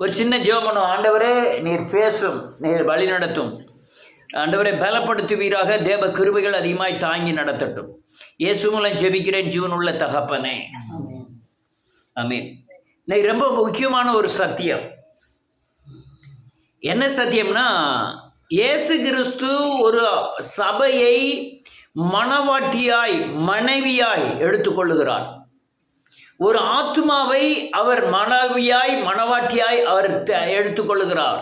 ஒரு சின்ன ஜெபம் பண்ணுவோம். ஆண்டவரே நீர் பேசும், நீர் வழி நடத்தும். ஆண்டவரை பலப்படுத்துவீராக. தேவ கிருபைகள் அதிகமாய் தாங்கி நடத்தட்டும். இயேசு மூலம் ஜெபிக்கிறேன் ஜீவனுள்ள தகப்பனே, ஆமென். இன்னைக்கு ரொம்ப முக்கியமான ஒரு சத்தியம். என்ன சத்தியம்னா, இயேசு கிறிஸ்து ஒரு சபையை மணவாட்டியாய் மனைவியாய் எடுத்துக்கொள்ளுகிறார். ஒரு ஆத்மாவை அவர் மனைவியாய் மணவாட்டியாய் அவர் எடுத்துக்கொள்ளுகிறார்.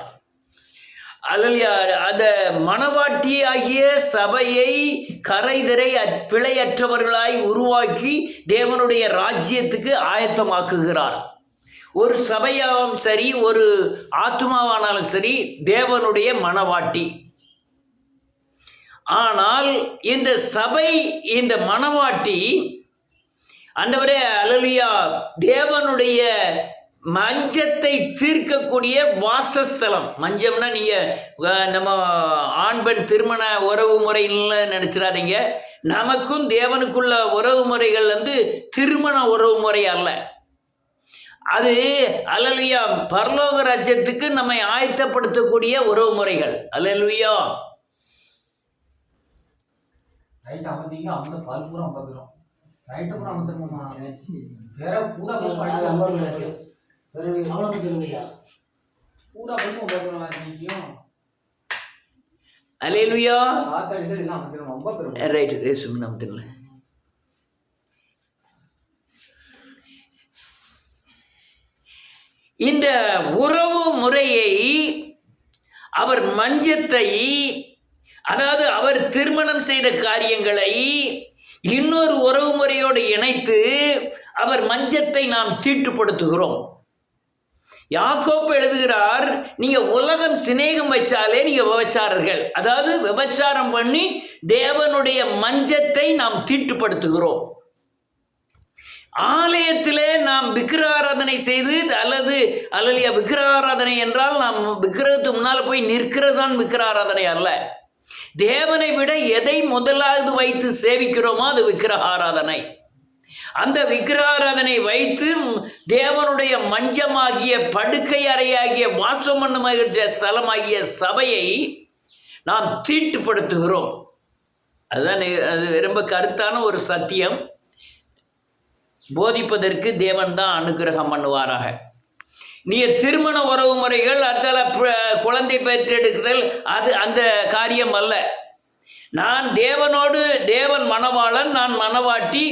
அல்லையா, அந்த மணவாட்டியாகிய சபையை கரைதிரை பிழையற்றவர்களாய் உருவாக்கி தேவனுடைய ராஜ்யத்துக்கு ஆயத்தமாக்குகிறார். ஒரு சபையாவும் சரி, ஒரு ஆத்மாவானாலும் சரி, தேவனுடைய மணவாட்டி. ஆனால் இந்த சபை, இந்த மணவாட்டி, ஆண்டவரே அல்லேலூயா, தேவனுடைய மஞ்சத்தை தீர்க்கக்கூடிய வாசஸ்தலம். மஞ்சம்னா நீங்க நம்ம ஆண் பெண் திருமண உறவு முறைன்னு நினைச்சிடாதீங்க. நமக்கும் தேவனுக்குள்ள உறவு முறைகள் திருமண உறவு முறை அல்ல. அது அல்லேலூயா பரலோக ராஜ்யத்துக்கு நம்மை ஆயத்தப்படுத்தக்கூடிய உறவு முறைகள். அல்லேலூயா. ரைட் அமதிங்க அந்த பால் பூரா அமதுறோம். ரைட் பூரா அமதுறோமா நினைச்சி வேற பூரா போய் படிச்சு அமதுறோம். வேற அவ்வளவு சொல்லுங்கயா. பூரா போய் அமதுறோம் நினைச்சியும். அல்லேலூயா. ஆத்தடி எல்லாம் அமதுறோம். அமதுறோம். ரைட் இயேசு நாமத்திலே. இந்த உறவு முறையை அவர் மஞ்சத்தை, அதாவது அவர் திருமணம் செய்த காரியங்களை இன்னொரு உறவு முறையோடு இணைத்து அவர் மஞ்சத்தை நாம் தீட்டுப்படுத்துகிறோம். யாக்கோப்பு எழுதுகிறார், நீங்க உலகம் சிநேகம் வச்சாலே நீங்க விபச்சாரர்கள். அதாவது விபச்சாரம் பண்ணி தேவனுடைய மஞ்சத்தை நாம் தீட்டுப்படுத்துகிறோம். ஆலயத்திலே நாம் விக்கிரகாராதனை செய்து, அல்லது அல்லையா விக்கிரகாராதனை என்றால் நாம் விக்கிரகத்துக்கு முன்னால் போய் நிற்கிறது தான் விக்கிரகாராதனை அல்ல. தேவனை விட எதை முதலாவது வைத்து சேவிக்கிறோமோ அது விக்கிரகாராதனை. அந்த விக்கிரகாராதனை வைத்து தேவனுடைய மஞ்சமாகிய படுக்கை அறையாகிய வாசம் பண்ணுகிற ஸ்தலமாகிய சபையை நாம் தீட்டுப்படுத்துகிறோம். அதுதான் அது ரொம்ப கருத்தான ஒரு சத்தியம். போதிப்பதற்கு தேவன் தான் அனுக்கிரகம் பண்ணுவாராக. நீ திருமண உறவு முறைகள், அடுத்தால குழந்தை பெற்றெடுக்குதல், அது அந்த காரியம் அல்ல. நான் தேவனோடு, தேவன் மணவாளன், நான் மணவாட்டி,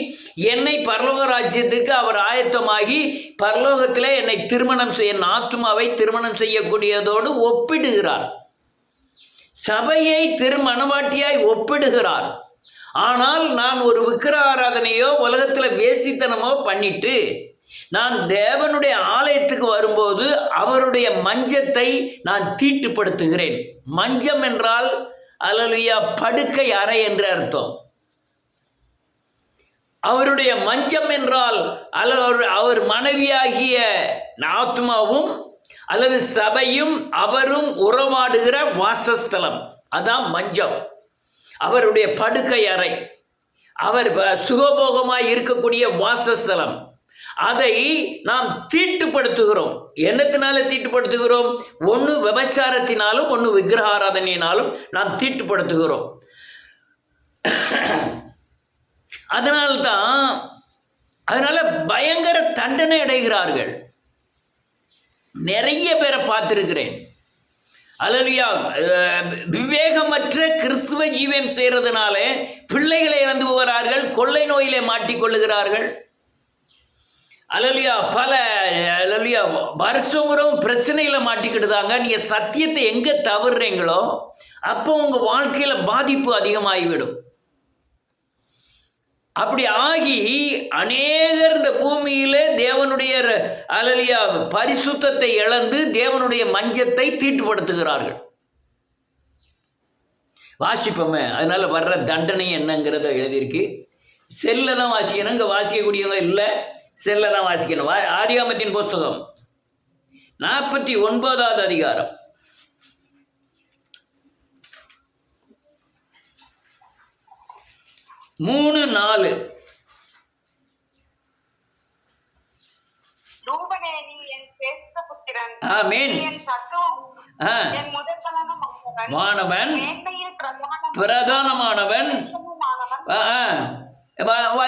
என்னை பரலோக ராஜ்யத்திற்கு அவர் ஆயத்தமாகி பரலோகத்திலே என்னை திருமணம் செய்ய, என் ஆத்மாவை திருமணம் செய்யக்கூடியதோடு ஒப்பிடுகிறார். சபையை மணவாட்டியாய் ஒப்பிடுகிறார். ஆனால் நான் ஒரு விக்கிரகாராதனையோ உலகத்தில் வேசித்தனமோ பண்ணிட்டு நான் தேவனுடைய ஆலயத்துக்கு வரும்போது அவருடைய மஞ்சத்தை நான் தீட்டுப்படுத்துகிறேன். மஞ்சம் என்றால் அல்லேலூயா படுக்கை அறை என்று அர்த்தம். அவருடைய மஞ்சம் என்றால் அவர் மனைவியாகிய ஆத்மாவும் அல்லது சபையும் அவரும் உறவாடுகிற வாசஸ்தலம், அதான் மஞ்சம். அவருடைய படுக்கை அறை, அவர் சுகபோகமாய் இருக்கக்கூடிய வாசஸ்தலம், அதை நாம் தீட்டுப்படுத்துகிறோம். என்னத்தினால தீட்டுப்படுத்துகிறோம்? ஒன்று விபச்சாரத்தினாலும் ஒன்று விக்கிரகாராதனையினாலும் நாம் தீட்டுப்படுத்துகிறோம். அதனால பயங்கர தண்டனை அடைகிறார்கள். நிறைய பேரை பார்த்திருக்கிறேன். அல்லேலூயா, விவேகமற்ற கிறிஸ்துவ ஜீவியம் செய்யறதுனால பிள்ளைகளை போகிறார்கள், கொள்ளை நோயிலே மாட்டிக்கொள்ளுகிறார்கள். அல்லேலூயா, பல அல்லேலூயா வருஷமும் பிரச்சனையில மாட்டிக்கிட்டுதாங்க. நீங்க சத்தியத்தை எங்க தவறுறீங்களோ அப்போ உங்க வாழ்க்கையில பாதிப்பு அதிகமாகிவிடும். அப்படி ஆகி அநேகர் இந்த பூமியிலே தேவனுடைய அல்லேலூயா பரிசுத்தத்தை இழந்து தேவனுடைய மஞ்சத்தை தீட்டுப்படுத்துகிறார்கள். வாசிப்போமே, அதனால வர்ற தண்டனை என்னங்கிறத எழுதியிருக்கு. செல்ல தான் வாசிக்கணும். இங்கே வாசிக்கக்கூடியவங்க இல்லை, செல்ல தான் வாசிக்கணும். ஆதியாகமத்தின் புஸ்தகம் 49வது அதிகாரம் 3:4. ரூபனே, நீ என் சேஷ்ட புத்திரன், இருக்கிறேன். ஆமென். என் சத்துவம், ஆ, என் முதற்பலனும் ஆனவன். மாணவன் மேன்மையில் பிரதானமானவன். பிரதானமானவன்.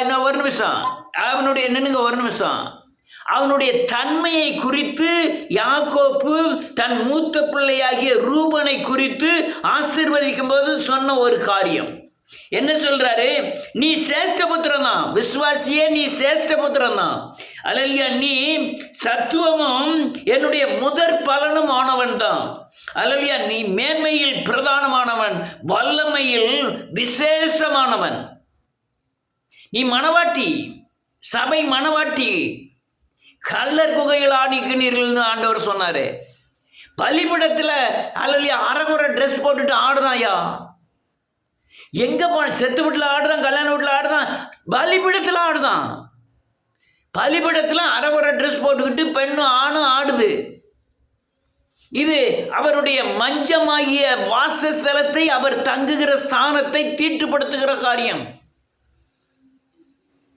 இன்னும் ஒரு நிமிஷம், அவனுடைய நின்னுங்க ஒரு நிமிஷம். அவனுடைய தன்மையை குறித்து யாக்கோப்பு தன் மூத்த பிள்ளையாகிய ரூபனை குறித்து ஆசீர்வதிக்கும் போது சொன்ன ஒரு காரியம் என்ன சொல்றாரு? நீ சேஷ்டபுத்திரன் தான், விசுவாசியே நீ சேஷ்டபுத்திரன் தான். அல்லேலூயா, நீ சத்துவமும் என்னுடைய முதற் பலனும் ஆனவன் தான். அல்லேலூயா, நீ மேன்மையில் பிரதானமானவன், வல்லமையில் விசேஷமானவன். நீ மணவாட்டி, சபை மணவாட்டி. கள்ளர் குகையில் ஆணிக்கிறீர்கள்னு ஆண்டவர் சொன்னாரு. பலிபீடத்தில் அல்லேலூயா அரைகுறை ட்ரெஸ் போட்டுட்டு ஆடுதாயா? எங்க போன? செத்து வீட்டில் ஆடுதான், கல்யாண வீட்டில் ஆடுதான், பலிபீடத்தில் ஆடுதான். பலிபீடத்தில் அரைகுறை ட்ரெஸ் போட்டுக்கிட்டு பெண்ணும் ஆணும் ஆடுது. இது அவருடைய மஞ்சமாகிய வாசஸ்தலத்தை, அவர் தங்குகிற ஸ்தானத்தை தீட்டுப்படுத்துகிற காரியம்.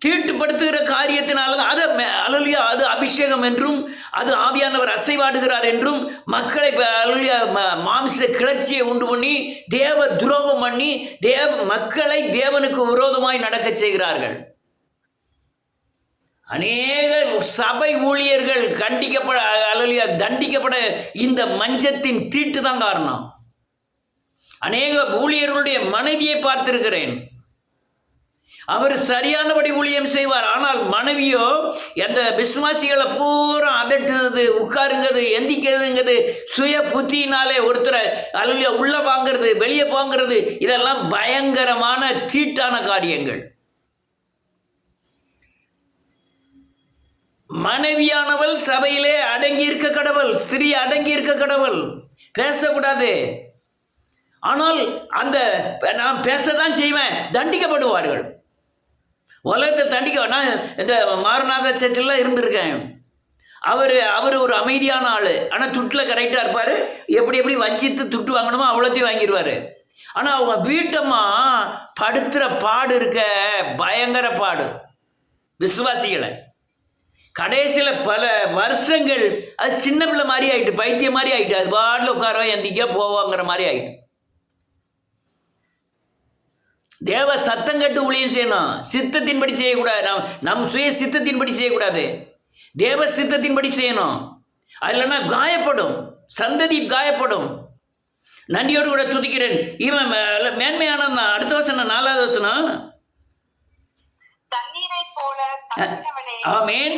தீட்டுப்படுத்துகிற காரியத்தினால அது அல்லேலூயா, அது அபிஷேகம் என்றும், அது ஆவியானவர் அசைவாடுகிறார் என்றும், மக்களை அல்லேலூயா மாம்ச கிளர்ச்சியை உண்டு பண்ணி தேவ துரோகம் பண்ணி மக்களை தேவனுக்கு விரோதமாய் நடக்க செய்கிறார்கள். அநேக சபை ஊழியர்கள் கண்டிக்கப்பட அல்லேலூயா தண்டிக்கப்பட இந்த மஞ்சத்தின் தீட்டு தான் காரணம். அநேக ஊழியர்களுடைய மனைவியை பார்த்திருக்கிறேன். அவர் சரியானபடி ஊழியம் செய்வார். ஆனால் மனைவியோ அந்த விசுவாசிகளை பூரா அதட்டுறது, உட்காருங்கிறது, எந்திக்கிறதுங்கிறது, சுய புத்தியினாலே ஒருத்தரை அல்லேலூயா உள்ள வாங்கிறது, வெளியே போங்கிறது, இதெல்லாம் பயங்கரமான தீட்டான காரியங்கள். மனைவியானவள் சபையிலே அடங்கி இருக்க கடவுள், ஸ்திரீ அடங்கி இருக்க கடவுள், பேசக்கூடாது. ஆனால் அந்த நான் பேசத்தான் செய்வேன், தண்டிக்கப்படுவார்கள். உலகத்தில் தண்டிக்க. நான் இந்த மாரநாத சர்ச்சில் இருந்திருக்கேன். அவர் ஒரு அமைதியான ஆள், ஆனால் துட்டில் கரெக்டாக இருப்பார். எப்படி வஞ்சித்து துட்டு வாங்கணுமோ அவ்வளோத்தையும் வாங்கிடுவார். ஆனால் அவங்க வீட்டம்மா படுத்துகிற பாடு இருக்க பயங்கர பாடு விசுவாசிகளை. கடைசியில் பல வருஷங்கள் அது சின்ன பிள்ளை மாதிரி ஆகிட்டு, பைத்தியம் மாதிரி ஆகிட்டு, அது பாட்டில் உட்காரோ எந்திக்கா போவாங்கிற மாதிரி ஆகிட்டு. தேவ சத்தம் கட்டு ஊழியம் செய்யணும், சித்தத்தின்படி செய்யக்கூடாது. நம் சுய சித்தத்தின்படி செய்யக்கூடாது, தேவ சித்தத்தின்படி செய்யணும். அது இல்லைன்னா காயப்படும், சந்ததி காயப்படும். நன்றியோடு கூட துதிக்கிறேன். இவன் மேன்மையானதான். அடுத்த வசனம், 4வது வசனம். ஆமென்.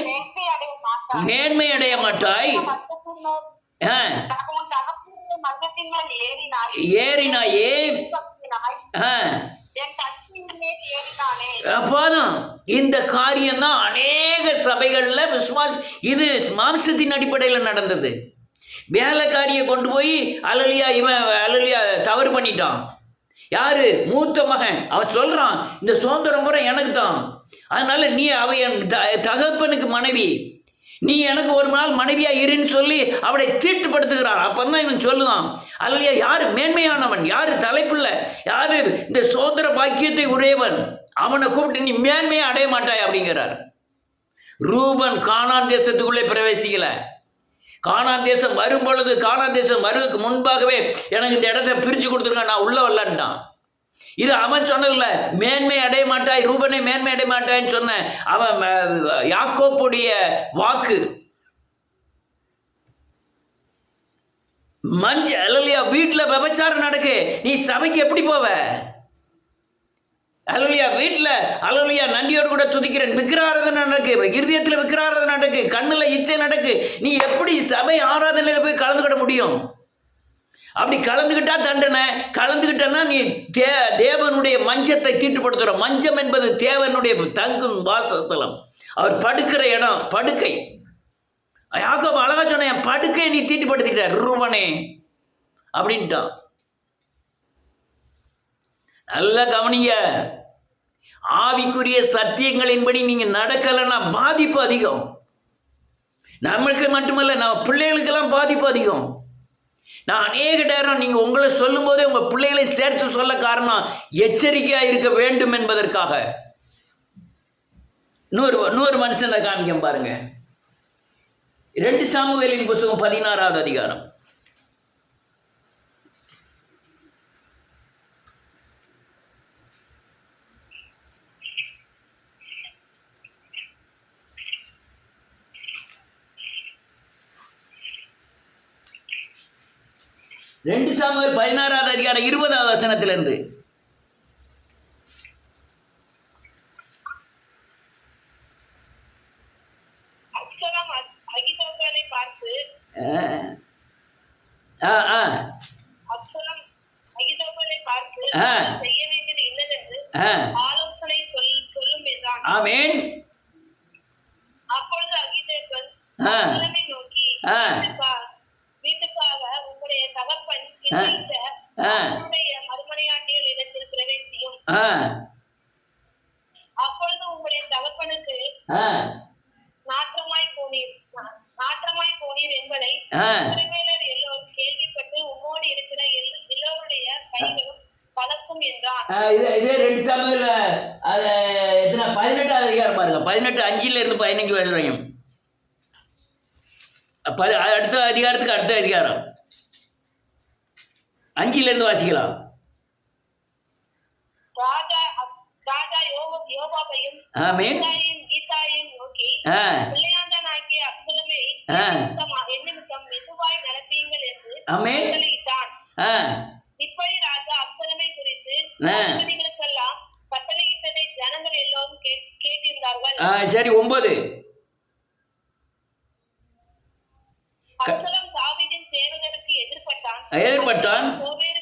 மேன்மை அடைய மாட்டாய். ஏறினாயே போதும். இந்த காரியம் தான் அநேக சபைகள்ல விசுவாசி, இது மாம்சத்தின் அடிப்படையில் நடந்தது. வேலைக்காரியை கொண்டு போய் அல்லேலூயா இவன் அல்லேலூயா தவறு பண்ணிட்டான். யாரு? மூத்த மகன். அவன் சொல்றான், இந்த சுதந்திரம் முறை எனக்கு தான், அதனால நீ அவ என் தகப்பனுக்கு மனைவி, நீ எனக்கு ஒரு நாள் மனைவியா இருன்னு சொல்லி அவளை தீட்டுப்படுத்துகிறான். அப்பந்தான் இவன் சொல்லுதான், அல்லையா யாரு மேன்மையானவன், யாரு தலைப்புள்ள, யாரு இந்த சுதந்திர பாக்கியத்தை உடையவன், அவனை கூப்பிட்டு நீ மேன்மையை அடைய மாட்டாய் அப்படிங்கிறார். ரூபன் கானான் தேசத்துக்குள்ளே பிரவேசிக்கல. கானான் தேசம் வரும் பொழுது, கானான் தேசம் வருவதற்கு முன்பாகவே எனக்கு இந்த இடத்த பிரித்து கொடுத்துருங்க, நான் உள்ள வரலான்ட்டான். இது அவன் சொன்னதில்ல, மேன்மை அடைய மாட்டாய், ரூபனை மேன்மை அடைய மாட்டாய்ன்னு சொன்ன அவன் யாக்கோப்புடைய வாக்கு. அல்லேலூயா வீட்டில் விபச்சாரம் நடக்கு, நீ சபைக்கு எப்படி போவ? அல்லேலூயா வீட்டில் அல்லேலூயா நன்றியோடு கூட துதிக்கிறேன், விக்கிராராதனை நடக்கு, இருதயத்தில் விக்கிராராதனை நடக்கு, கண்ணில் இச்சை நடக்கு, நீ எப்படி சபை ஆராதனையில் போய் கலந்துக்கிட முடியும்? அப்படி கலந்துக்கிட்டா தண்டனை, கலந்துக்கிட்டனா நீ தேவனுடைய மஞ்சத்தை தீட்டுப்படுத்துகிற. மஞ்சம் என்பது தேவனுடைய தங்கும் வாசஸ்தலம், அவர் படுக்கிற இடம், படுக்கை. யாக்கோபு அழகா சொன்ன, என் படுக்கையை நீ தீட்டுப்படுத்திட்டார் ரூபனே அப்படின்ட்டான். நல்ல கவனிங்க, ஆவிக்குரிய சத்தியங்களின்படி நீங்க நடக்கலைன்னா பாதிப்பு அதிகம். நம்மளுக்கு மட்டுமல்ல, நம்ம பிள்ளைகளுக்கெல்லாம் பாதிப்பு அதிகம். நான் அநேக நேரம் நீங்கள் உங்களை சொல்லும் போதே உங்கள் பிள்ளைகளை சேர்த்து சொல்ல காரணம் எச்சரிக்கையாக இருக்க வேண்டும் என்பதற்காக. நூறு மனுஷனை காமிக்க பாருங்க. 2 சாமுவேலின் புஸ்தகம் 16வது அதிகாரம். ரெண்டு சாமுவேல் 16வது அதிகாரம் 20வது வசனத்திலிருந்து. அப்சலோம் அகித்தோப்பேலை பார்த்து அப்சலோம் அகித்தோப்பேலை பார்த்து செய்ய வேண்டியது இன்னதென்று ஆலோசனை சொல்லும் என்றான். ஆமென். அப்பொழுது அகித்தோப்பேல் அப்சலோமை நோக்கி, வீட்டுக்காக உங்களுடைய தகப்பன் அவருடைய மறுமனையாட்டிகள் இடத்தில் பிரவேசியும். அப்பொழுது உங்களுடைய தகப்பனுக்கு நாற்றமாய் போனீர் என்பதை இஸ்ரவேலர் எல்லோரும் கேள்விப்பட்டு உம்மோடு இருக்கிற எல்லோருடைய கைகளும் பலக்கும் என்றான். இதே 2 சாமுவேல் 18வது அதிகாரம் பாருங்க. 18:5 15 வரையும். அடுத்த அதிகாரத்துக்கு அடுத்த அதிகாரம் 5 வாசிக்கலாம். ராஜா யோவாபையும் கீதாயையும் நோக்கி, பிள்ளையாண்டனாகிய அப்சலோமை என்னிமித்தம் மெதுவாய் நடப்பீங்கள் என்று கட்டளையிட்டான். இப்படி ராஜா அப்சலோமை குறித்து கட்டளைகளுக்கெல்லாம் கட்டளையிட்டதை ஜனங்கள் எல்லோரும் கேட்டிருந்தார்கள். சரி 9. அப்சலோம் தாவீதின் சேவகருக்கு எதிர்பட்டான். கோவேறு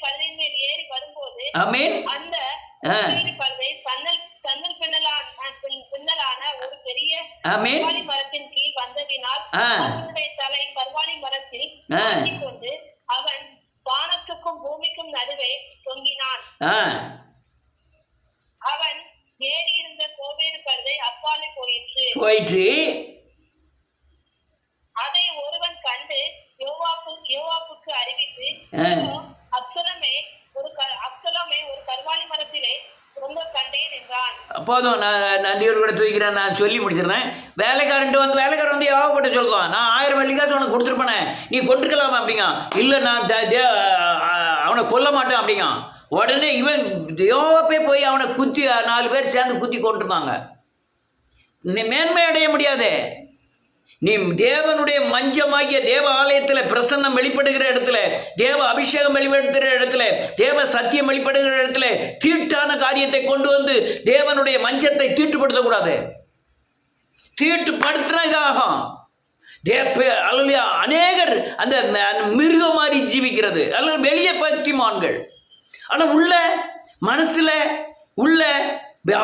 கழுதையின் மேல் ஏறி வரும்போது அந்த கழுதை சன்னல் பின்னலான ஒரு பெரிய பர்வாலி மரத்தின் கீழ் வந்ததினால் அவனுடைய தலை பர்வாலி மரத்தில் கொண்டு அவன் வானத்துக்கும் பூமிக்கும் நடுவே தொங்கினான். அவன் ஏறி இருந்த கோவேறு கழுதை அப்பாலே போயிற்று. அதை ஒருவன் கண்டு யோவாபுக்கு அறிவித்து, அப்சலோமை ஒரு கர்வாலி மரத்திலே ரொம்ப கண்டேன் என்றான். போதும், நான் நன்றியோடு கூட தூக்கிறேன். நான் சொல்லி முடிச்சிடுறேன். வேலைக்காரன் வந்து யோவாப்பட்ட சொல்லுவான், நான் 1000 வெள்ளிக்காசு உனக்கு கொடுத்துருப்பேனே, நீ கொண்டிருக்கலாமா அப்படிங்க. இல்லை, நான் அவனை கொல்ல மாட்டேன் அப்படிங்க. உடனே இவன் யோவாப்பே போய் அவனை குத்தி 4 பேர் சேர்ந்து குத்தி கொண்டிருந்தாங்க. நீ மேன்மை அடைய முடியாது. நீ தேவனுடைய மஞ்சமாகிய தேவ ஆலயத்தில் பிரசன்னம் வெளிப்படுகிற இடத்துல, தேவ அபிஷேகம் வெளிப்படுத்துகிற இடத்துல, தேவ சத்தியம் வெளிப்படுகிற இடத்துல தீட்டான காரியத்தை கொண்டு வந்து தேவனுடைய மஞ்சத்தை தீட்டுப்படுத்தக்கூடாது. தீட்டுப்படுத்தினா இதாகும். அநேகர் அந்த மிருகம் மாதிரி ஜீவிக்கிறது, அல்லது வெளியே பக்திமான்கள், ஆனால் உள்ள மனசில் உள்ள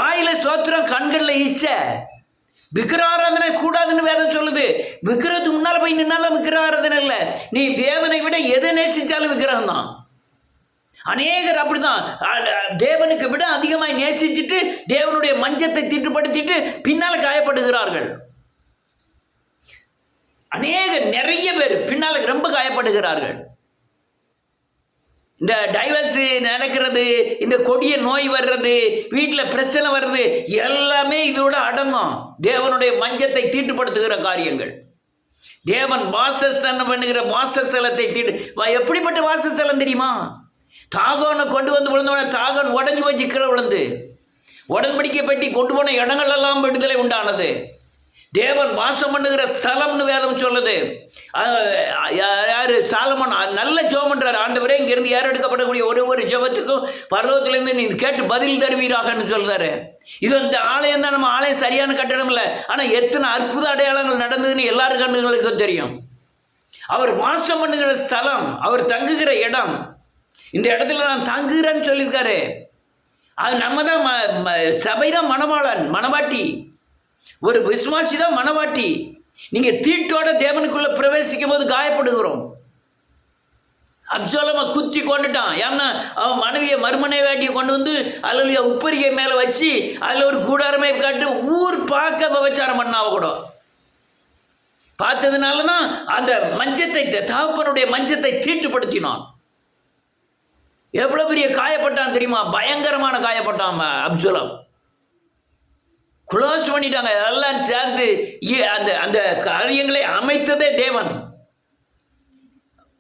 ஆயில சோத்திரம், கண்களில் இச்சை. விக்கிராராதனை கூடாதுன்னு வேதம் சொல்லுது. விக்கிரத்துக்கு முன்னால் போய் நின்னாலும் விக்கிராராதனை இல்லை. நீ தேவனை விட எதை நேசித்தாலும் விக்கிரகம் தான். அநேகர் அப்படிதான் தேவனுக்கு விட அதிகமாக நேசிச்சுட்டு தேவனுடைய மஞ்சத்தை தீட்டுப்படுத்திட்டு பின்னால் காயப்படுகிறார்கள். நிறைய பேர் பின்னால் ரொம்ப காயப்படுகிறார்கள். இந்த டைவர்ஸ் நடக்கிறது, இந்த கொடிய நோய் வர்றது, வீட்டில் பிரச்சனை வர்றது, எல்லாமே இதோட அடங்கும். தேவனுடைய மஞ்சத்தை தீட்டுப்படுத்துகிற காரியங்கள். தேவன் வாசஸ்தலம் பண்ணுகிற வாசஸ்தலத்தை எப்படிப்பட்ட வாசஸ்தலம் தெரியுமா? தாகோனை கொண்டு வந்து விழுந்தோட தாகோன் உடஞ்சி வச்சு கீழே விழுந்து உடன்படிக்கை பெட்டி கொண்டு போன இடங்களெல்லாம் விடுதலை உண்டானது. தேவன் வாசம் பண்ணுகிற ஸ்தலம்னு வேதம் சொல்லுது. யார்? சாலமோன் நல்ல ஜெபம் பண்றாரு. ஆண்டவரே, இங்கிருந்து ஏறெடுக்கப்படக்கூடிய ஒரு ஜெபத்துக்கும் பரலோகத்திலிருந்து நீ கேட்டு பதில் தருவீராகன்னு சொல்றாரு. இது இந்த ஆலயம் தான். நம்ம ஆலயம் சரியான கட்டடம் இல்லை, ஆனால் எத்தனை அற்புத அடையாளங்கள் நடந்ததுன்னு எல்லாரும் கண்ணுங்களுக்கும் தெரியும். அவர் வாசம் பண்ணுகிற ஸ்தலம், அவர் தங்குகிற இடம். இந்த இடத்துல நான் தங்குகிறேன்னு சொல்லியிருக்காரு. அது நம்ம தான், சபை தான் மணவாளன், மணவாட்டி. ஒரு விசுவாசி தான் மணவாட்டி. நீங்கள் தீட்டோட தேவனுக்குள்ள பிரவேசிக்கும் போது காயப்படுகிறோம். அப்சலோமை குத்தி கொண்டுட்டான். ஏன்னா அவன் மனைவியை மறுமனைவாட்டியை கொண்டு வந்து அதில் உப்பரிகை மேலே வச்சு அதில் ஒரு கூடாரமே காட்டு ஊர் பார்க்க விபச்சாரம் பண்ணாவ கூட பார்த்ததுனால தான் அந்த மஞ்சத்தை, தகப்பனுடைய மஞ்சத்தை தீட்டுப்படுத்தினான். எவ்வளோ பெரிய காயப்பட்டான் தெரியுமா? பயங்கரமான காயப்பட்டான் அப்சலோம். க்ளோஸ் பண்ணிட்டாங்க. எல்லாம் சேர்ந்து அந்த அந்த காரியங்களை அமைத்ததே தேவன்.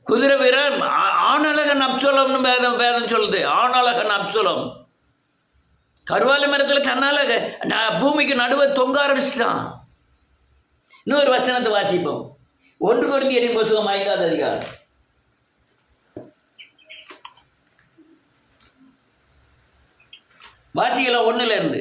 குதிரை வீரர் ஆணழகன் அப்சலோம்னு வேதம் சொல்லுது. ஆணழகன் அப்சலோம் கருவாலி மரத்தில் கண்ணால பூமிக்கு நடுவே தொங்க ஆரம்பிச்சிட்டான். இன்னொரு வசனத்தை வாசிப்போம். 1 கொரிந்தியரின் புத்தகம் 5ஆம் அதிகாரம். வாசிக்கலாம் 1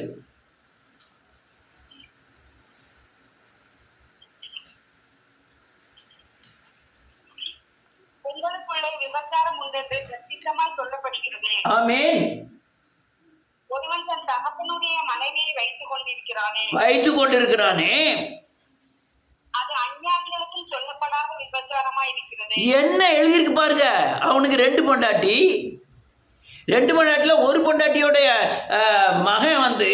உங்களுக்குள்ளே விபச்சாரம் உண்டென்று பிரசித்தமாய் சொல்லப்படுகிறது. ஆமென். ஒருவன் தன் தகப்பனுடைய மனைவியை வைத்துக் கொண்டிருக்கிறானே அது அஞ்ஞானிகளுக்கும் சொல்லப்படாத விபச்சாரமாய் இருக்கிறது. என்ன எழுதியிருக்கு பாருங்க. அவனுக்கு 2 பொண்டாட்டி. 2 பொண்டாட்டில ஒரு பொண்டாட்டியோடைய மகன் வந்து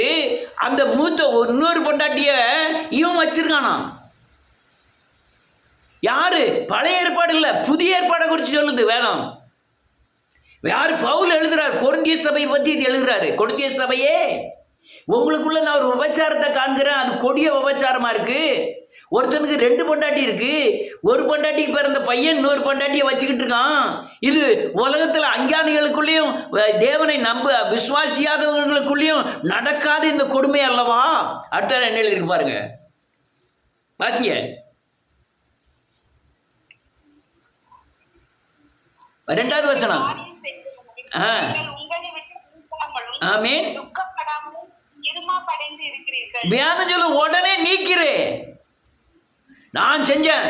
அந்த மூத்த இன்னொரு பொண்டாட்டிய இவன் வச்சிருக்கானா. யாரு? பழைய ஏற்பாடு இல்ல, புதிய ஏற்பாடை குறித்து சொல்லுது வேதம். யார்? பவுல் எழுதுறார். கொரிந்திய சபையை பற்றி இது எழுதுறாரு. கொரிந்திய சபையே, உங்களுக்குள்ள நான் ஒரு விபச்சாரத்தை காண்கிறேன். அது கொடிய விபச்சாரமா இருக்கு. ஒருத்தனுக்கு 2 பொண்டாட்டி இருக்கு. ஒரு பொண்டாட்டிக்கு பிறந்த பையன் இன்னொரு பொண்டாட்டியை வச்சுக்கிட்டு இருக்கான். இது உலகத்தில் அஞ்ஞானிகளுக்குள்ளேயும் தேவனை விசுவாசியாதவர்களுக்குள்ளேயும் நடக்காத இந்த கொடுமை அல்லவா? அடுத்த என்ன எழுதிருக்கு பாருங்க, வாசிங்க. ரெண்டாவது வசனம். ஆமென். வேதம் சொல்ல உடனே நீக்கிறேன். நான் செஞ்சேன்,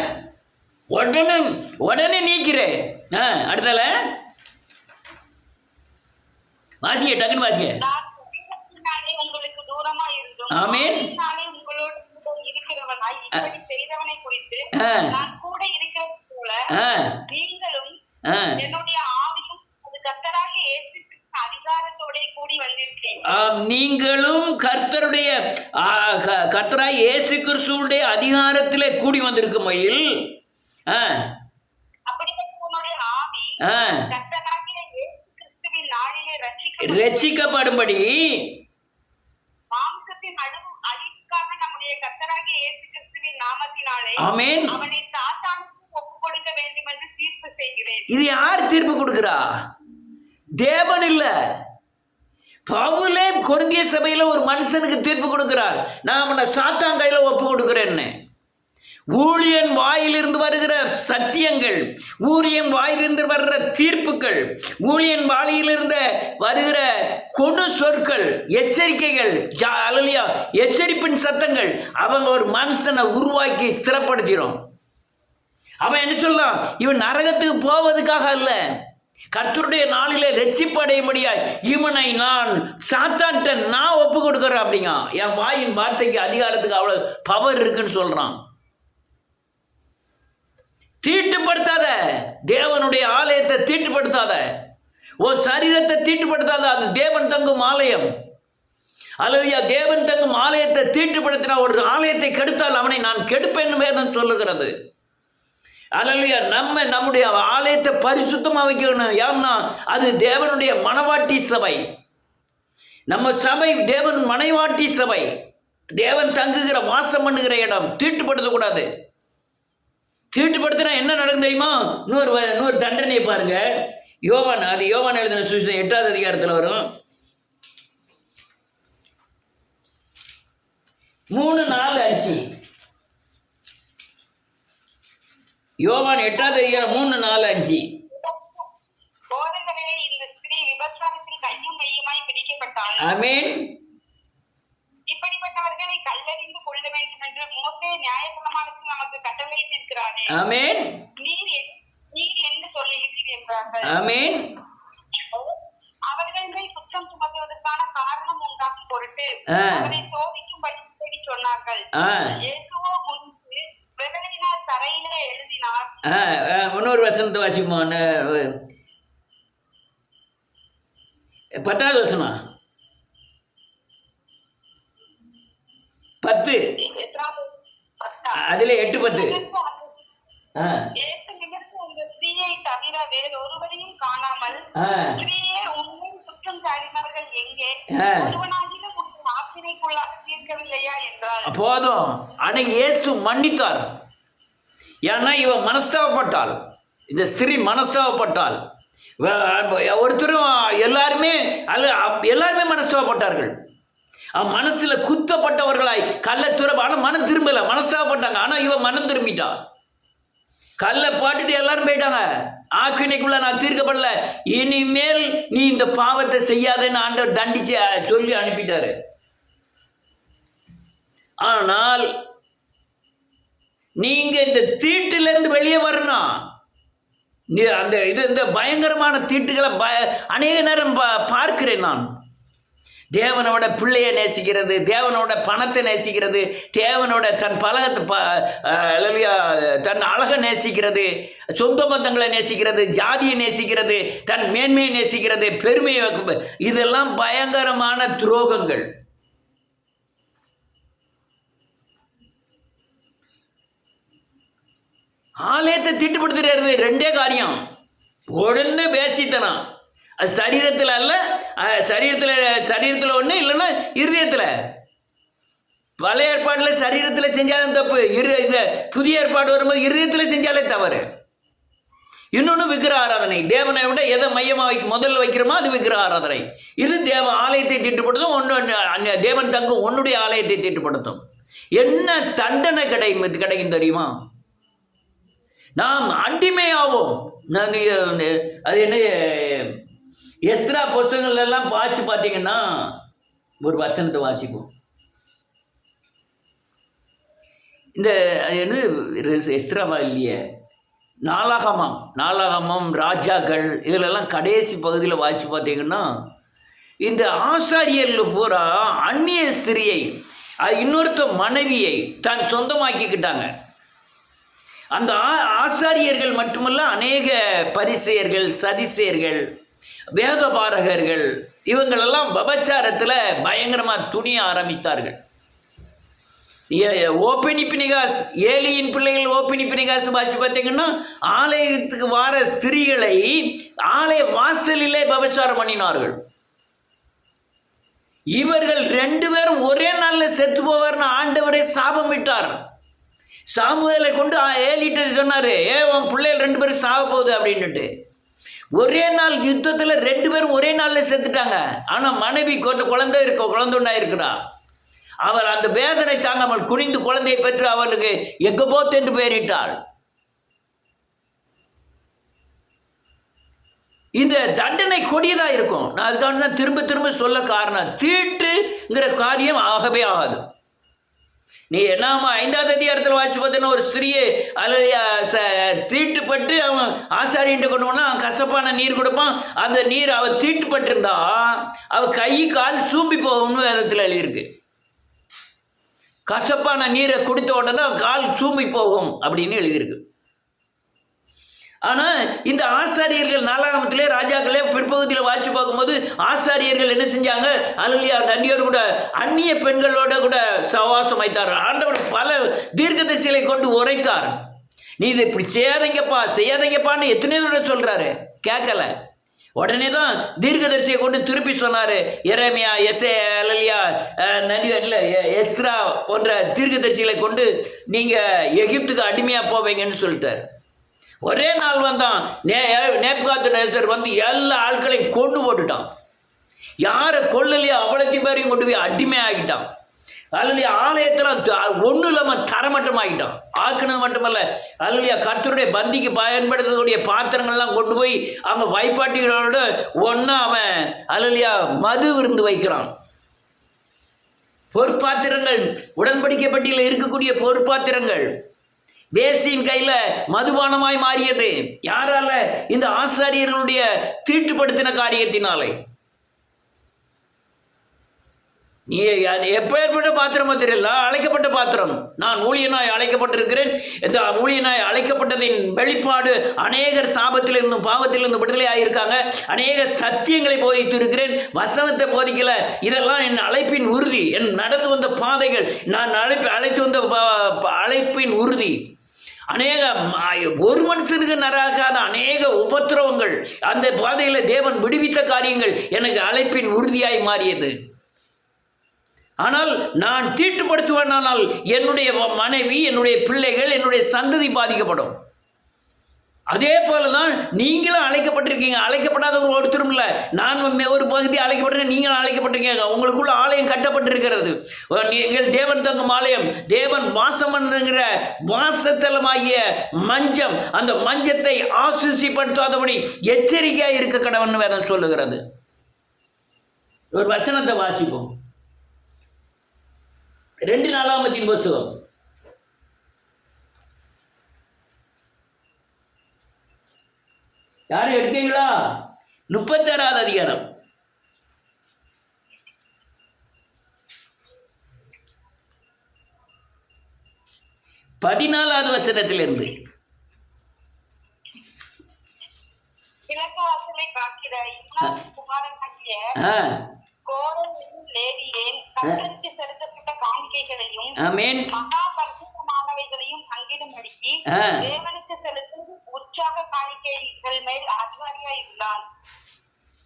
உடனே நீக்கிறேன். அடுத்தால வாசிங்க, டக்குன்னு வாசிங்க. ஆமென். நீங்களும் கர்த்தருடைய கர்த்தராய் இயேசு கிறிஸ்துவுடைய அதிகாரத்திலே கூடி வந்திருக்குமையில் ரட்சிக்கப்படும்படி ஆமென். இது யார் தீர்ப்பு கொடுக்கிறா? தேவன் இல்ல. பவுலே கொரிந்திய சபையில ஒரு மனுஷனுக்கு தீர்ப்பு கொடுக்கிறார். நான் சாத்தான் கையில ஒப்பு கொடுக்கிறேன்னு. ஊழியன் வாயிலிருந்து வருகிற சத்தியங்கள், ஊழியன் வாயிலிருந்து வருகிற தீர்ப்புகள், ஊழியன் வாயிலிருந்து வருகிற கொடு சொற்கள், எச்சரிக்கைகள், எச்சரிப்பின் சத்தங்கள் அவங்க ஒரு மனுஷனை உருவாக்கி ஸ்திரப்படுத்திடும். அவன் என்ன சொல்லலாம்? இவன் நரகத்துக்கு போவதுக்காக அல்ல, கர்த்தருடைய நாளிலே ரட்சிப்படையும்படியாய் இவனை நான் சாத்தான்ட்ட நான் ஒப்பு கொடுக்குறேன் அப்படிங்க. என் வாயின் வார்த்தைக்கு அதிகாரத்துக்கு அவ்வளவு பவர் இருக்குன்னு சொல்றான். தீட்டுப்படுத்தாத, தேவனுடைய ஆலயத்தை தீட்டுப்படுத்தாத, ஒரு சரீரத்தை தீட்டுப்படுத்தாத. அது தேவன் தங்கும் ஆலயம். அல்லது தேவன் தங்கும் ஆலயத்தை தீட்டுப்படுத்தினா, ஒரு ஆலயத்தை கெடுத்தால் அவனை நான் கெடுப்பேன் வேதம் சொல்லுகிறது. அல்லேலூயா. நம்முடைய ஆலயத்தை பரிசுத்தமாக வைக்கணும். ஏன்னா அது தேவனுடைய மணவாட்டி சபை. நம்ம சபை தேவன் மனைவாட்டி சபை. தேவன் தங்குகிற வாசம் பண்ணுகிற இடம். தீட்டுப்படுத்தக்கூடாது. தீட்டுப்படுத்தினா என்ன நடக்கும் தெரியுமா? இன்னொரு தண்டனையை பாருங்க. யோவான் எழுதின சுவிசேஷம் 8ஆம் அதிகாரத்தில் வரும். 3, 4, 5. யோவான் 8ஆம் அதிகாரம் 3, 4, 5. ஆமென். இப்படிப்பட்டவர்களை கல்லெறிந்து கொள்ள வேண்டும் என்று மோசே நியாயப்பிரமாணத்தில் நமக்கு கட்டளையிட்டிருக்கிறாரே. ஆமென். நீர் என்ன சொல்லுகிறீர் என்றார்கள். ஆமென். அவர்கள் மேல் குற்றம் சுமத்துவதற்கான காரணம் உண்டாகும் பொருட்டு அவரை சோதிக்கும்படி சொன்னார்கள். இயேசுவோ முன்பு விரலினால் தரையிலே எழுதினார். இன்னொரு வசனத்தை வாசிப்போம். 10ஆவது வசனம். 10. அதுல 8, 10. ஸ்திரீயை தவிர வேறொருவரையும் காணாமல் ஸ்திரீயே உண்மையில் குற்றம் சாடினவர்கள் எங்கே? ஒருவனாகிலும் ஆசிரியக்குள்ளாக தீர்க்கவில்லை ஐயா என்றாள். போதும். ஆனா இயேசு மன்னித்தார். ஏன்னா இவன் மனஸ்தாபப்பட்டாள், இந்த ஸ்திரீ மனஸ்தாபப்பட்டாள். ஒருத்தரும் எல்லாருமே எல்லாருமே மனஸ்தாபப்பட்டார்கள். மனசுல குத்தப்பட்டவர்களாய் கள்ளத்துற. ஆனா மனம் திரும்பல, மனஸ்தாபப்பட்டாங்க. ஆனா இவன் மனம் திரும்பிட்டான். கல்லை பாட்டுட்டு எல்லாரும் போயிட்டாங்க. ஆக்கினைக்குள்ள நான் தீர்க்கப்படல, இனிமேல் நீ இந்த பாவத்தை செய்யாதன்னு ஆண்டவர் தண்டிச்சு சொல்லி அனுப்பிட்டாரு. ஆனால் நீங்க இந்த தீட்டிலிருந்து வெளியே வரணும். அந்த இந்த பயங்கரமான தீட்டுகளை அநேக நேரம் பார்க்கிறேன் நான். தேவனோட பிள்ளையை நேசிக்கிறது, தேவனோட பணத்தை நேசிக்கிறது, தேவனோட தன் பலகத்தை தன் அழகை நேசிக்கிறது, சொந்த பந்தங்களை நேசிக்கிறது, ஜாதியை நேசிக்கிறது, தன் மேன்மையை நேசிக்கிறது, பெருமையை, இதெல்லாம் பயங்கரமான துரோகங்கள். ஆலயத்தை தீட்டுப்படுத்துறது ரெண்டே காரியம். உடனே பேசித்தனம். அது சரீரத்தில் அல்ல, சரீரத்தில் ஒன்று, இல்லைன்னா இருதயத்தில். பழைய ஏற்பாட்டில் சரீரத்தில் செஞ்சாலும் தப்பு, இந்த புதிய ஏற்பாடு வரும்போது இருதயத்தில் செஞ்சாலே தவறு. இன்னொன்று விக்கிர ஆராதனை. தேவனை விட எதை மையமாக முதல்ல வைக்கிறோமோ அது விக்கிர ஆராதனை. இது ஆலயத்தை தீட்டுப்படுத்தும். ஒன்று தேவன் தங்கும் உன்னுடைய ஆலயத்தை தீட்டுப்படுத்தும். என்ன தண்டனை கிடைக்கும் தெரியுமா? நாம் அடிமையாவோம். அது என்ன, எஸ்ரா புத்தகங்கள் எல்லாம் வாசி பார்த்தீங்கன்னா ஒரு வசனத்தை வாசிப்போம். இந்த என்ன எஸ்ராவா இல்லையே, நாளாகமம் ராஜாக்கள், இதிலெல்லாம் கடைசி பகுதியில் வாசி பார்த்தீங்கன்னா இந்த ஆசாரியர்கள் பூரா அந்நிய ஸ்திரியை, இன்னொருத்த மனைவியை தான் சொந்தமாக்கிக்கிட்டாங்க. அந்த ஆசாரியர்கள் மட்டுமல்ல, அநேக பரிசேயர்கள், சதிசேயர்கள், வேதபாரகர்கள், இவங்களெல்லாம் விபச்சாரத்தில் பயங்கரமாக துணிய ஆரம்பித்தார்கள். ஓபினி பினிகாஸ், ஏலியின் பிள்ளைகள் ஓபினி பினிகாஸ் வாசி பார்த்தீங்கன்னா ஆலயத்துக்கு வார ஸ்திரீகளை ஆலய வாசலிலே விபச்சாரம் பண்ணினார்கள். இவர்கள் 2 பேரும் ஒரே நாளில் செத்து போவார்னு ஆண்டவரை சாபம் விட்டார். சாமுவேலை கொண்டு ஏலிட்டு சொன்னார், உன் பிள்ளைகள் 2 பேரும் சாக போகுது அப்படின்னுட்டு. ஒரே நாள் யுத்தத்தில் 2 பேரும் ஒரே நாளில் செத்துட்டாங்க. ஆனால் மனைவி குழந்தை ஒன்றா இருக்கிறா. அவர் அந்த வேதனை தாங்காமல் குனிந்து குழந்தையை பெற்று அவளுக்கு எக்கபோத் என்று பெயரிட்டாள். இந்த தண்டனை கொடியதாக இருக்கும். நான் அதுக்காக தான் திரும்ப சொல்ல காரணம், தீட்டுங்கிற காரியம் ஆகவே ஆகாது. நீ என்னாம 5வது அதிகாரத்தில் வாசி பார்த்தீங்கன்னா ஒரு ஸ்திரியை தீட்டுப்பட்டு அவன் ஆசாரின்ட்டு கொண்டு போனா கசப்பான நீர் கொடுப்பான். அந்த நீர் அவள் தீட்டுப்பட்டிருந்தா அவள் கை கால் சூம்பி போகும்னு வேதத்தில் எழுதியிருக்கு. கசப்பான நீரை குடித்த உடனே கால் சூம்பி போகும் அப்படின்னு எழுதியிருக்கு. ஆனால் இந்த ஆசாரியர்கள் நாளாகமத்திலே ராஜாக்களே பிற்பகுதியில் வாட்சி பார்க்கும்போது ஆசாரியர்கள் என்ன செஞ்சாங்க? அல்லேலூயா, நன்றியோடு கூட அந்நிய பெண்களோட கூட சவாசம் வைத்தார். ஆண்டவர் பல தீர்க்கதரிசிகளை கொண்டு உரைத்தார். நீ இதை இப்படி செய்யாதீங்கப்பான்னு எத்தனை தடவை சொல்கிறாரு, கேட்கல. உடனே தான் தீர்க்கதரிசியை கொண்டு திருப்பி சொன்னார். எரேமியா, அல்லேலூயா, நன்றியோடு எஸ்ரா போன்ற தீர்க்கதரிசிகளை கொண்டு நீங்கள் எகிப்துக்கு அடிமையாக போவீங்கன்னு சொல்லிட்டார். ஒரே நாள் வந்தான் நேபுகாத்நேசர் வந்து எல்லா ஆட்களையும் கொண்டு போட்டுட்டான். யாரை கொல்லலையோ அவ்வளோத்தையும் பேரையும் கொண்டு போய் அடிமை ஆகிட்டான். அல்லையா, ஆலயத்தில் ஒன்றும் இல்லாமல் தரமட்டம் ஆகிட்டான். ஆக்கினது மட்டுமல்ல, அல்லையா, கர்த்தருடைய பந்திக்கு பயன்படுத்தக்கூடிய பாத்திரங்கள்லாம் கொண்டு போய் அவங்க வைப்பாட்டிகளோட ஒன்றா அவன் அல்லையா மது விருந்து வைக்கிறான். பொற்பாத்திரங்கள், உடன்படிக்கை பட்டியலில் இருக்கக்கூடிய பொற்பாத்திரங்கள் வேசியின் கையில் மதுபானமாய் மாறியது. யாரால? இந்த ஆசாரியர்களுடைய தீட்டுப்படுத்தின காரியத்தினாலே. நீ எப்பேற்பட்ட பாத்திரமோ தெரியல, அழைக்கப்பட்ட பாத்திரம். நான் ஊழியனாய் அழைக்கப்பட்டிருக்கிறேன். இந்த ஊழியனாய் அழைக்கப்பட்டதின் வெளிப்பாடு அநேகர் சாபத்திலிருந்தும் பாவத்திலிருந்தும் விடுதலை ஆகியிருக்காங்க. அநேக சத்தியங்களை போதித்து இருக்கிறேன், வசனத்தை போதிக்கல. இதெல்லாம் என் அழைப்பின் உறுதி, என் நடந்து வந்த பாதைகள், நான் அழைத்து வந்த அழைப்பின் உறுதி. அநேக ஒரு மனுஷனுக்கு நராகாத அநேக உபத்திரவங்கள், அந்த பாதையில் தேவன் விடுவித்த காரியங்கள் எனக்கு அழைப்பின் உறுதியாய் மாறியது. ஆனால் நான் தீட்டுப்படுத்துவேனானால் என்னுடைய மனைவி, என்னுடைய பிள்ளைகள், என்னுடைய சந்ததி பாதிக்கப்படும். அதே போல தான் நீங்களும் அழைக்கப்பட்டிருக்கீங்க. அழைக்கப்படாத ஒருத்தரும் இல்லை. நான் ஒரு பகுதி அழைக்கப்பட்டிருக்கேன், நீங்களும் அழைக்கப்பட்டிருக்கீங்க. உங்களுக்குள்ள ஆலயம் கட்டப்பட்டிருக்கிறது. நீங்கள் தேவன் தங்கும் ஆலயம், தேவன் வாசம் பண்ணுங்கிற வாசத்தலமாகிய மஞ்சம், அந்த மஞ்சத்தை ஆசூசிப்படுத்தாதபடி எச்சரிக்கையாக இருக்க கடவுள்னு வேதம் சொல்லுகிறது. ஒரு வசனத்தை வாசிப்போம். 2 நாளாகமத்தின் புத்தகம் 6 எடுத்தீங்களா? 36வது அதிகாரம். பதினாலாவது வசனத்திலிருந்து. கிழக்கு வாசலை காக்கிற குமாரனாகிய கோரன் என்னும் லேவியேல் கர்த்தருக்கு செலுத்தப்பட்ட காணிக்கைகளையும் ஆமென் மகா பரிசுத்தமானவைகளையும் பங்கிடும்படிக்கு தேவனுக்கு செலுத்தும் உற்சாக காணிக்கைகள் மேல் அதிகாரியாய் இருந்தான்.